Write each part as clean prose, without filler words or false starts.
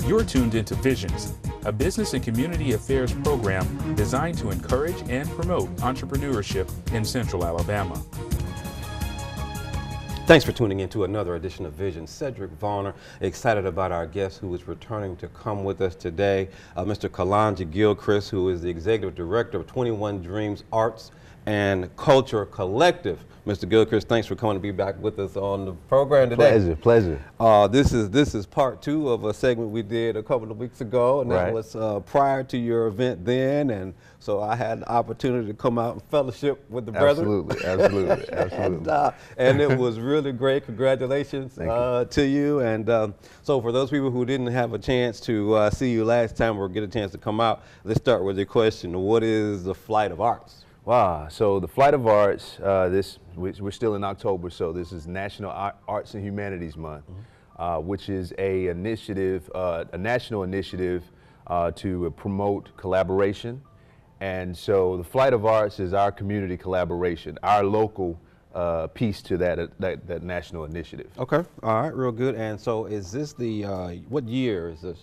You're tuned into Visions, a business and community affairs program designed to encourage and promote entrepreneurship in Central Alabama. Thanks for tuning in to another edition of Vision. Cedric Varner, excited about our guest who is returning to come with us today, Mr. Kalonji Gilchrist, who is the Executive Director of 21 Dreams Arts and Culture Collective. Mr. Gilchrist, thanks for coming to be back with us on the program today. Pleasure. This is part two of a segment we did a couple of weeks ago, and that was prior to your event then, and so I had the opportunity to come out and fellowship with the brethren. Absolutely. And it was really great. Congratulations to you. And so for those people who didn't have a chance to see you last time or get a chance to come out, let's start with your question. What is the Flight of Arts? Wow. So the Flight of Arts, we're still in October, so this is National Arts and Humanities Month, which is a national initiative to promote collaboration. And so the Flight of Arts is our community collaboration, our local piece to that national initiative. Okay. All right. Real good. And so is this what year is this?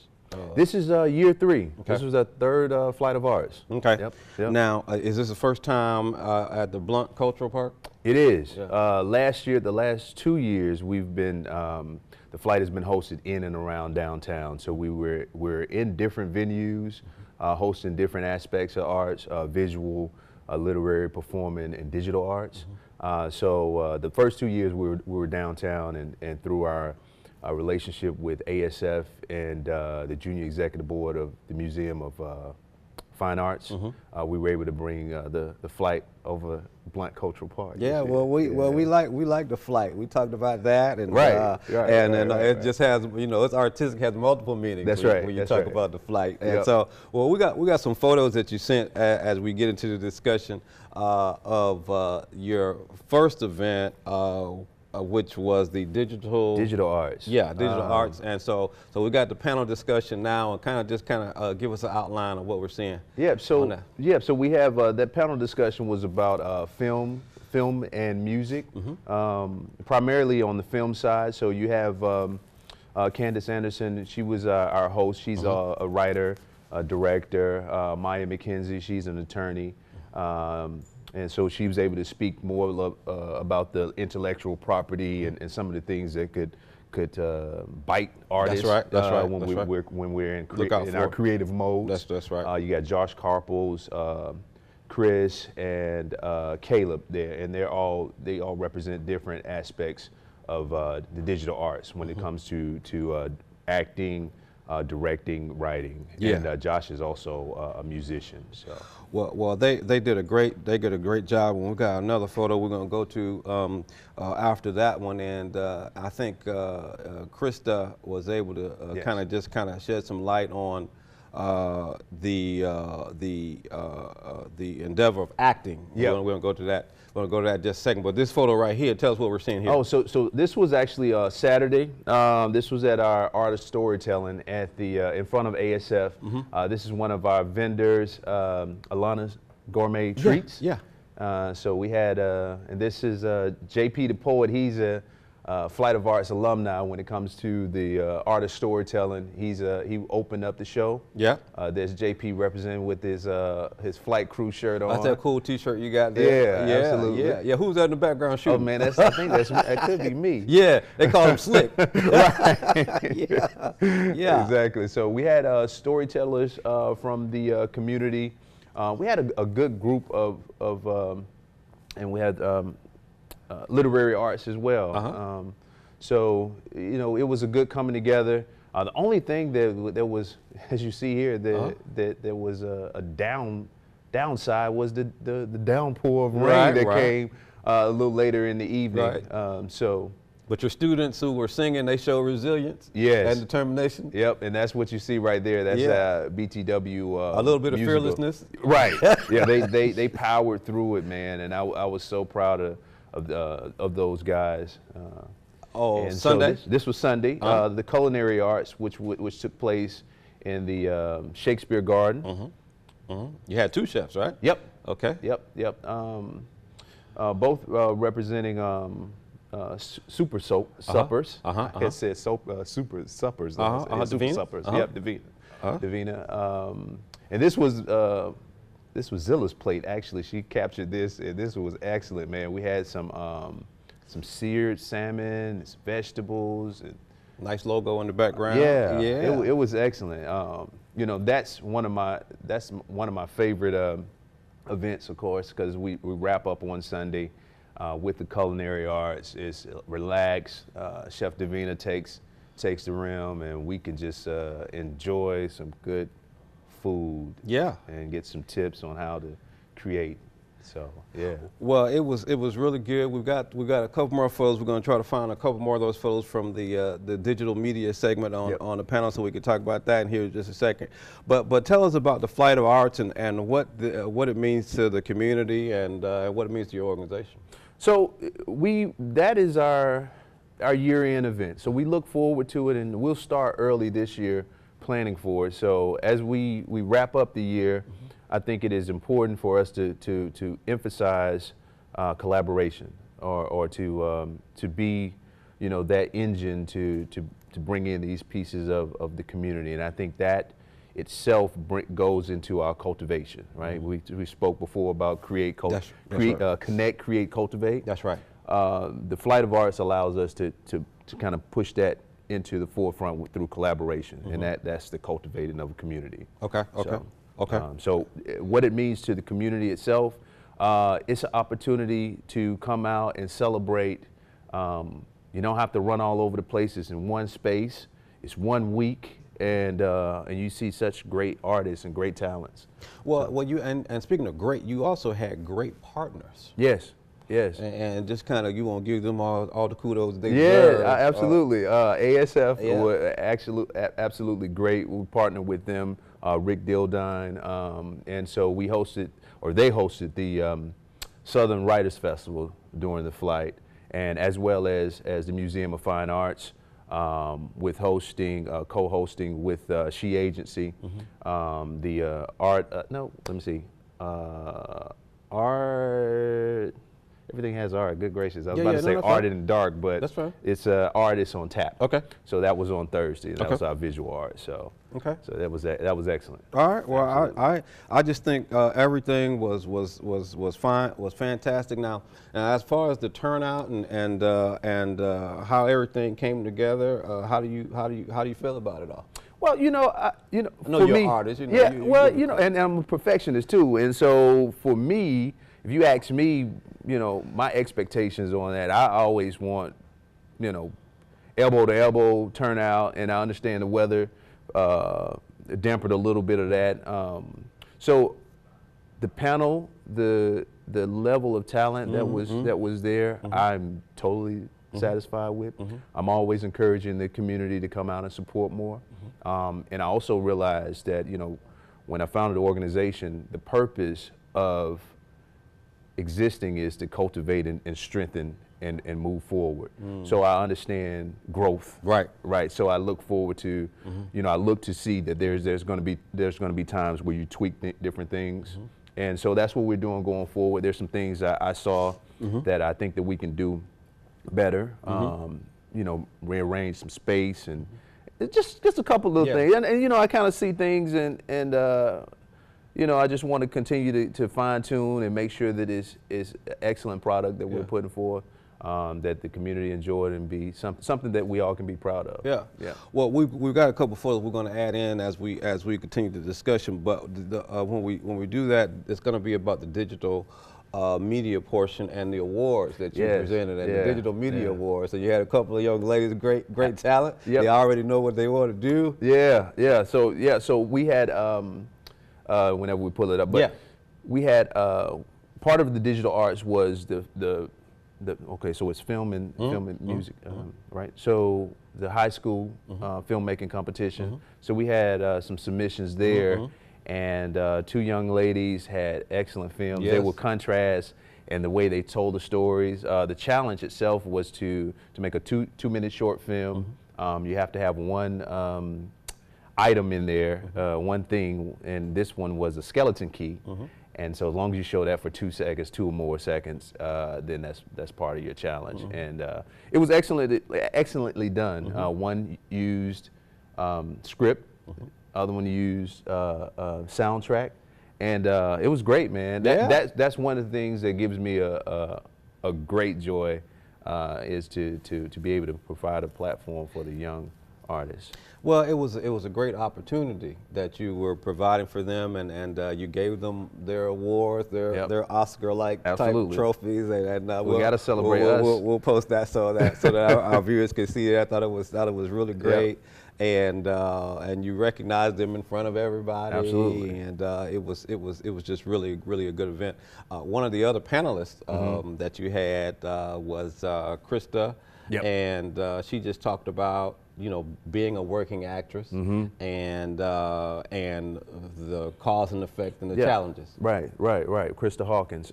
This is year 3. Okay. This was the third Flight of Arts. Okay. Yep. Now, is this the first time at the Blount Cultural Park? It is. Yeah. Last year, the last 2 years, we've been, the flight has been hosted in and around downtown. So we're in different venues, hosting different aspects of arts, visual, literary, performing, and digital arts. So the first 2 years we were downtown, and through our relationship with ASF and the Junior Executive Board of the Museum of Fine Arts, we were able to bring the flight over Blount Cultural Park. Yeah, we like the flight. We talked about that, and it just has, it's artistic, has multiple meanings. That's when, right. When you talk about the flight. Yep. And so, we got some photos that you sent as we get into the discussion of your first event. Which was the digital arts. Yeah, digital arts. And so we got the panel discussion now, and kind of give us an outline of what we're seeing. So we have that panel discussion was about film and music, primarily on the film side. So you have Candace Anderson. She was our host. She's a writer, a director. Maya McKenzie. She's an attorney. And so she was able to speak more about the intellectual property and some of the things that could bite artists. That's right. When we're in our creative modes. That's right. You got Josh Carples, Chris, and Caleb there, and they all represent different aspects of the digital arts when it comes to acting, directing, writing, and Josh is also a musician. So. Well, they did a great job. When we got another photo, we're going to go to after that one, and I think Krista was able to kind of shed some light on the endeavor of acting. Yeah, we're going to go to that. We're going to go to that in just a second. But this photo right here, tell us what we're seeing here. Oh, so this was actually Saturday. This was at our artist storytelling at the in front of ASF. This is one of our vendors, Alana's Gourmet Treats. Yeah. So we had, and this is JP the Poet. He's a Flight of Arts alumni when it comes to the artist storytelling. He opened up the show. Yeah. There's JP representing with his flight crew shirt on. That's that cool T-shirt you got there. Yeah, absolutely. Yeah. Who's that in the background shooting? Oh man, I think that could be me. Yeah, they call him Slick. Right. Yeah. Exactly. So we had storytellers from the community. We had a good group of and we had literary arts as well. So it was a good coming together. The only thing that was, as you see here, that there was a downside was the downpour of rain that came a little later in the evening. But your students who were singing, they show resilience and determination. Yep, and that's what you see right there. That's BTW. A little bit of musical. Fearlessness. Right. Yeah, they powered through it, man, and I was so proud of those guys. And Sunday? So this was Sunday. The culinary arts, which took place in the Shakespeare Garden. You had 2 chefs, right? Yep. Okay. Yep. Both representing super suppers. I said super suppers. Super Davina? suppers. Yep, Davina. Davina. And this was Zilla's plate. Actually, she captured this, and this was excellent, man. We had some seared salmon, vegetables. And nice logo in the background. yeah. Yeah. It was excellent. You know, that's one of my favorite events, of course, because we wrap up on Sunday with the culinary arts. It's relaxed. Chef Davina takes the rim, and we can just enjoy some good food. Yeah. And get some tips on how to create. So yeah. Well, it was really good. We've got a couple more photos. We're going to try to find a couple more of those photos from the digital media segment on the panel, so we can talk about that in here in just a second. But tell us about the Flight of Arts and what it means to the community and what it means to your organization. So that is our year-end event. So we look forward to it, and we'll start early this year planning for it. So as we wrap up the year, I think it is important for us to emphasize collaboration or to be, you know, that engine to bring in these pieces of the community. And I think that itself goes into our cultivation, right? We spoke before about connect, create, cultivate. That's right. The Flight of Arts allows us to kind of push that into the forefront through collaboration, and that's the cultivating of a community. Okay. So what it means to the community itself, it's an opportunity to come out and celebrate. You don't have to run all over the place. It's in one space. It's 1 week, and you see such great artists and great talents. Well, you and speaking of great, you also had great partners. Yes. Yes. And just kind of, you want to give them all the kudos they deserve. Yeah, absolutely. ASF were absolutely great. We partnered with them, Rick Dildine, and so they hosted the Southern Writers Festival during the flight, and as well as the Museum of Fine Arts, with co-hosting with She Agency, the art. Everything has art. Good gracious. I was about to say Art in the Dark, but that's fine. It's Artists on Tap. Okay. So that was on Thursday, and that was our visual art. So okay. So that was excellent. All right. Well, I just think everything was fine, was fantastic. Now, as far as the turnout and how everything came together, how do you feel about it all? Well, I know you're me, an artist. And I'm a perfectionist too. And so for me, if you ask me, my expectations on that, I always want, elbow to elbow turnout, and I understand the weather dampened a little bit of that. So the panel, the level of talent that was there, I'm totally satisfied with. I'm always encouraging the community to come out and support more. And I also realized that, when I founded the organization, the purpose of existing is to cultivate and strengthen and move forward. So I understand growth. Right. So I look forward to, I look to see that there's going to be times where you tweak different things, and so that's what we're doing going forward. There's some things that I saw that I think that we can do better. Rearrange some space and just a couple of things. And I kind of see things and I just want to continue to fine tune and make sure that it's an excellent product that we're putting forth, that the community enjoyed and be something that we all can be proud of. Yeah. Well, we've got a couple photos we're going to add in as we continue the discussion. But when we do that, it's going to be about the digital media portion and the awards that you presented at the Digital Media Awards. So you had a couple of young ladies, great talent. They already know what they want to do. Yeah. So we had. Whenever we pull it up, but we had part of the digital arts was so it's film and music, right? So the high school filmmaking competition. So we had some submissions there, and 2 young ladies had excellent films. They were contrast and the way they told the stories. The challenge itself was to make a 2-minute short film. You have to have one item in there, one thing, and this one was a skeleton key. And so as long as you show that for 2 seconds, 2 or more seconds, then that's part of your challenge. And it was excellently done. One used script, other one used soundtrack, and it was great, man. That's one of the things that gives me a great joy, is to be able to provide a platform for the young artists. Well, it was a great opportunity that you were providing for them, and you gave them their awards, their Oscar-like type trophies, and we got to celebrate us. We'll post that so that our viewers can see it. I thought it was really great. And you recognized them in front of everybody. Absolutely. And it was just really a good event. One of the other panelists that you had was Krista, and she just talked about being a working actress and the cause and effect and the challenges. Right. Krista Hawkins.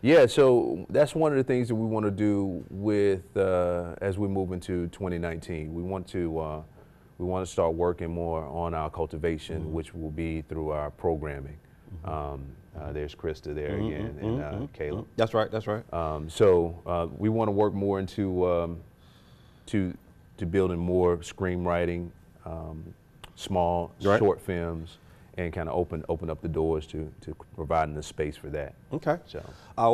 Yeah, so that's one of the things that we want to do with as we move into 2019. We want to start working more on our cultivation, which will be through our programming. There's Krista there again, and Caleb. That's right. So we want to work more into to building more screenwriting, small short films, and kind of open up the doors to providing the space for that. Okay. So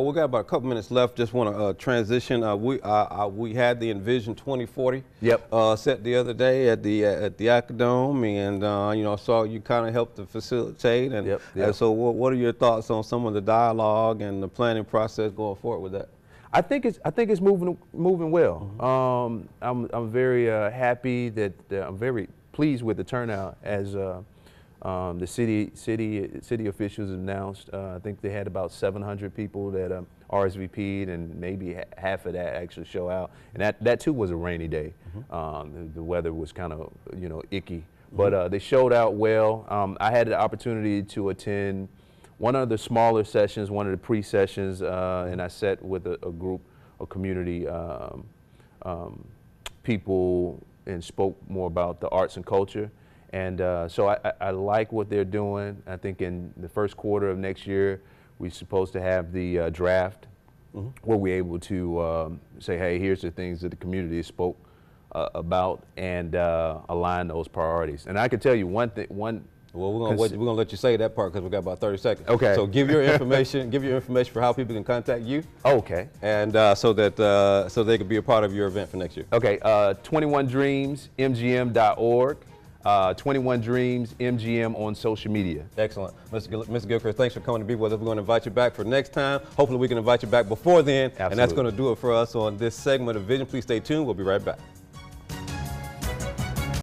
we got about a couple minutes left. Just want to transition. We had the Envision 2040 set the other day at the Acadome, and I saw you kind of helped to facilitate. And, and so, what are your thoughts on some of the dialogue and the planning process going forward with that? I think it's moving well. I'm very happy that I'm very pleased with the turnout as. The city officials announced, I think they had about 700 people that RSVP'd, and maybe half of that actually show out. And that too was a rainy day. The weather was kind of icky, but they showed out well. I had the opportunity to attend one of the smaller sessions, one of the pre-sessions, and I sat with a group of community people and spoke more about the arts and culture. And so I like what they're doing. I think in the first quarter of next year, we're supposed to have the draft where we're able to say, hey, here's the things that the community spoke about, and align those priorities. And I can tell you one thing. Well, we're gonna let you say that part because we got about 30 seconds. Okay. So give your information. Give your information for how people can contact you. Okay. And so they could be a part of your event for next year. Okay. 21dreamsmgm.org. 21 Dreams MGM on social media. Excellent. Mr. Gilchrist, thanks for coming to be with us. We're going to invite you back for next time. Hopefully we can invite you back before then. Absolutely. And that's going to do it for us on this segment of Vision. Please stay tuned. We'll be right back.